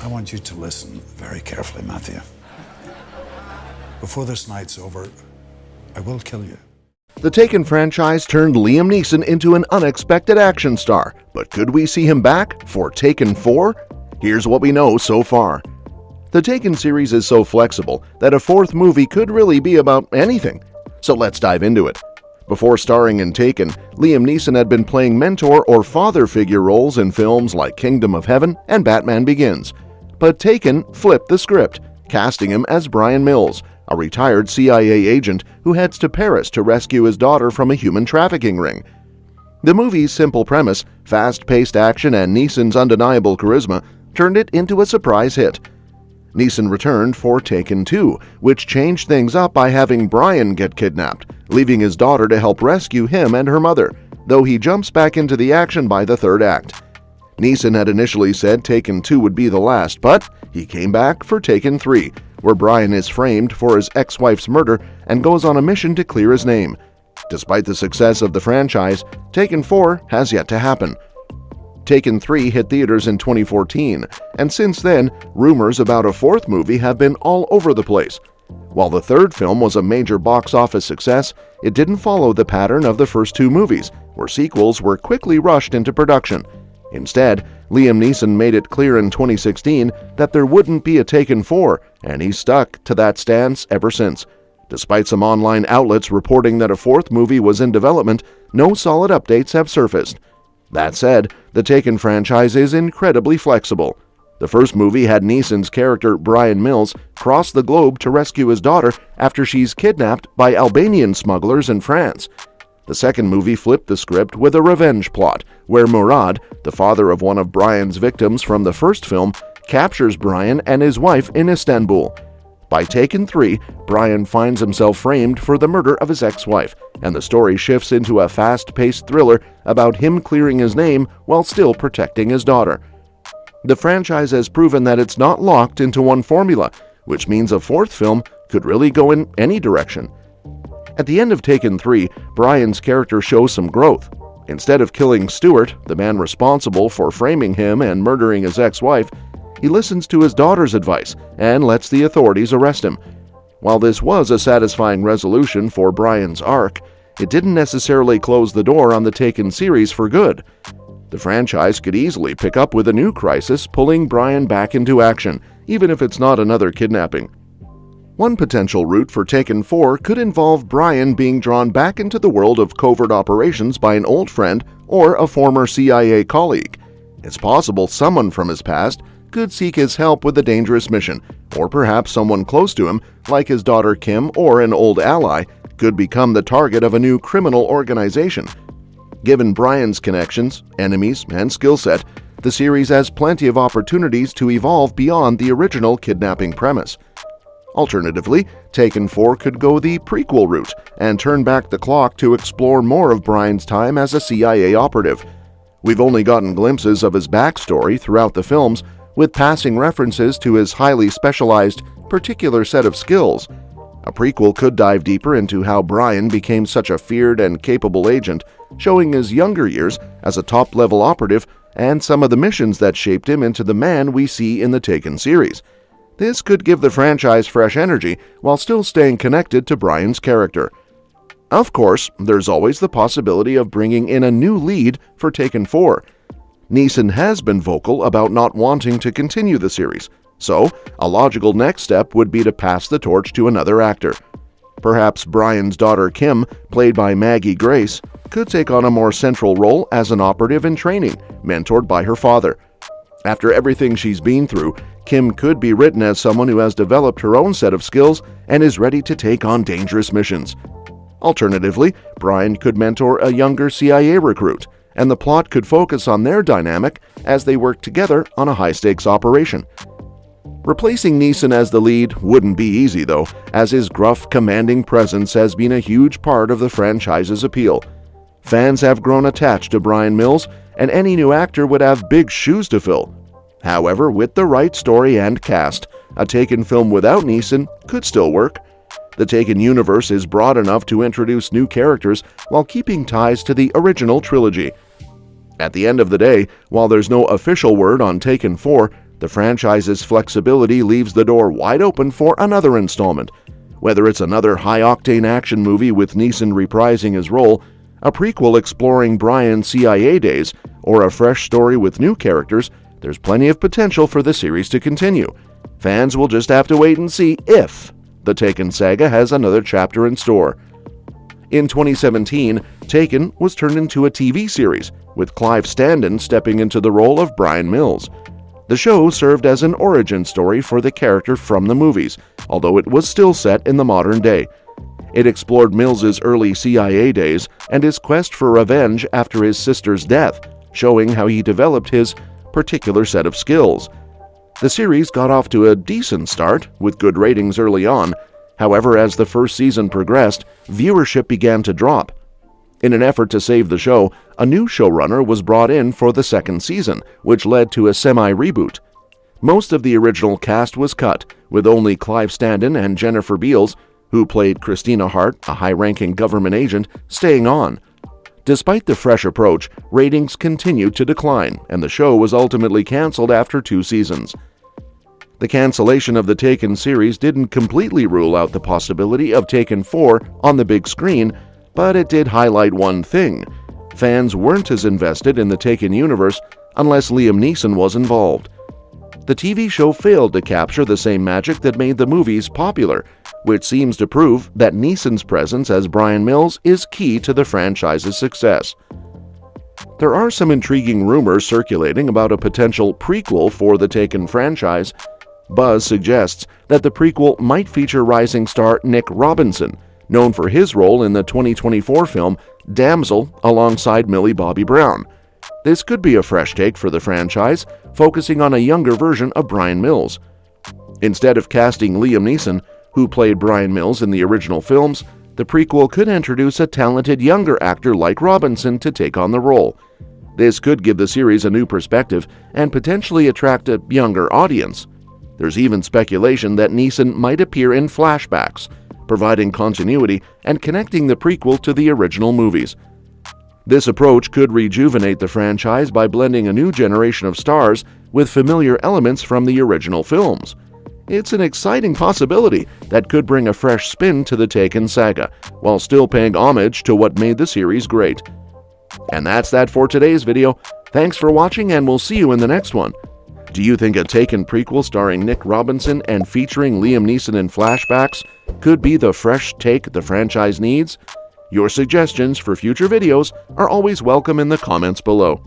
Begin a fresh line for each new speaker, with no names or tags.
I want you to listen very carefully, Matthew. Before this night's over, I will kill you.
The Taken franchise turned Liam Neeson into an unexpected action star, but could we see him back for Taken 4? Here's what we know so far. The Taken series is so flexible that a fourth movie could really be about anything. So let's dive into it. Before starring in Taken, Liam Neeson had been playing mentor or father figure roles in films like Kingdom of Heaven and Batman Begins. But Taken flipped the script, casting him as Bryan Mills, a retired CIA agent who heads to Paris to rescue his daughter from a human trafficking ring. The movie's simple premise, fast-paced action, and Neeson's undeniable charisma turned it into a surprise hit. Neeson returned for Taken 2, which changed things up by having Bryan get kidnapped, leaving his daughter to help rescue him and her mother, though he jumps back into the action by the third act. Neeson had initially said Taken 2 would be the last, but he came back for Taken 3, where Bryan is framed for his ex-wife's murder and goes on a mission to clear his name. Despite the success of the franchise, Taken 4 has yet to happen. Taken 3 hit theaters in 2014, and since then, rumors about a fourth movie have been all over the place. While the third film was a major box office success, it didn't follow the pattern of the first two movies, where sequels were quickly rushed into production. Instead, Liam Neeson made it clear in 2016 that there wouldn't be a Taken 4, and he's stuck to that stance ever since. Despite some online outlets reporting that a fourth movie was in development, no solid updates have surfaced. That said, the Taken franchise is incredibly flexible. The first movie had Neeson's character Bryan Mills cross the globe to rescue his daughter after she's kidnapped by Albanian smugglers in France. The second movie flipped the script with a revenge plot, where Murad, the father of one of Bryan's victims from the first film, captures Bryan and his wife in Istanbul. By Taken 3, Bryan finds himself framed for the murder of his ex-wife, and the story shifts into a fast-paced thriller about him clearing his name while still protecting his daughter. The franchise has proven that it's not locked into one formula, which means a fourth film could really go in any direction. At the end of Taken 3, Bryan's character shows some growth. Instead of killing Stuart, the man responsible for framing him and murdering his ex-wife, he listens to his daughter's advice and lets the authorities arrest him. While this was a satisfying resolution for Bryan's arc, it didn't necessarily close the door on the Taken series for good. The franchise could easily pick up with a new crisis, pulling Bryan back into action, even if it's not another kidnapping. One potential route for Taken 4 could involve Bryan being drawn back into the world of covert operations by an old friend or a former CIA colleague. It's possible someone from his past could seek his help with a dangerous mission, or perhaps someone close to him, like his daughter Kim or an old ally, could become the target of a new criminal organization. Given Bryan's connections, enemies, and skill set, the series has plenty of opportunities to evolve beyond the original kidnapping premise. Alternatively, Taken 4 could go the prequel route and turn back the clock to explore more of Bryan's time as a CIA operative. We've only gotten glimpses of his backstory throughout the films, with passing references to his highly specialized, particular set of skills. A prequel could dive deeper into how Bryan became such a feared and capable agent, showing his younger years as a top-level operative and some of the missions that shaped him into the man we see in the Taken series. This could give the franchise fresh energy while still staying connected to Bryan's character. Of course, there's always the possibility of bringing in a new lead for Taken 4. Neeson has been vocal about not wanting to continue the series, so a logical next step would be to pass the torch to another actor. Perhaps Bryan's daughter Kim, played by Maggie Grace, could take on a more central role as an operative in training, mentored by her father. After everything she's been through, Kim could be written as someone who has developed her own set of skills and is ready to take on dangerous missions. Alternatively, Bryan could mentor a younger CIA recruit, and the plot could focus on their dynamic as they work together on a high-stakes operation. Replacing Neeson as the lead wouldn't be easy, though, as his gruff, commanding presence has been a huge part of the franchise's appeal. Fans have grown attached to Bryan Mills, and any new actor would have big shoes to fill. However, with the right story and cast, a Taken film without Neeson could still work. The Taken universe is broad enough to introduce new characters while keeping ties to the original trilogy. At the end of the day, while there's no official word on Taken 4, the franchise's flexibility leaves the door wide open for another installment. Whether it's another high-octane action movie with Neeson reprising his role, a prequel exploring Bryan's CIA days, or a fresh story with new characters, there's plenty of potential for the series to continue. Fans will just have to wait and see if the Taken saga has another chapter in store. In 2017, Taken was turned into a TV series, with Clive Standen stepping into the role of Bryan Mills. The show served as an origin story for the character from the movies, although it was still set in the modern day. It explored Mills's early CIA days and his quest for revenge after his sister's death, showing how he developed his particular set of skills. The series got off to a decent start, with good ratings early on. However, as the first season progressed, viewership began to drop. In an effort to save the show, a new showrunner was brought in for the second season, which led to a semi-reboot. Most of the original cast was cut, with only Clive Standen and Jennifer Beals, who played Christina Hart, a high-ranking government agent, staying on. Despite the fresh approach, ratings continued to decline, and the show was ultimately canceled after 2 seasons. The cancellation of the Taken series didn't completely rule out the possibility of Taken 4 on the big screen, but it did highlight one thing: fans weren't as invested in the Taken universe unless Liam Neeson was involved. The TV show failed to capture the same magic that made the movies popular, which seems to prove that Neeson's presence as Bryan Mills is key to the franchise's success. There are some intriguing rumors circulating about a potential prequel for the Taken franchise. Buzz suggests that the prequel might feature rising star Nick Robinson, known for his role in the 2024 film Damsel alongside Millie Bobby Brown. This could be a fresh take for the franchise, focusing on a younger version of Bryan Mills. Instead of casting Liam Neeson, who played Bryan Mills in the original films, the prequel could introduce a talented younger actor like Robinson to take on the role. This could give the series a new perspective and potentially attract a younger audience. There's even speculation that Neeson might appear in flashbacks, providing continuity and connecting the prequel to the original movies. This approach could rejuvenate the franchise by blending a new generation of stars with familiar elements from the original films. It's an exciting possibility that could bring a fresh spin to the Taken saga, while still paying homage to what made the series great. And that's that for today's video. Thanks for watching, and we'll see you in the next one. Do you think a Taken prequel starring Nick Robinson and featuring Liam Neeson in flashbacks could be the fresh take the franchise needs? Your suggestions for future videos are always welcome in the comments below.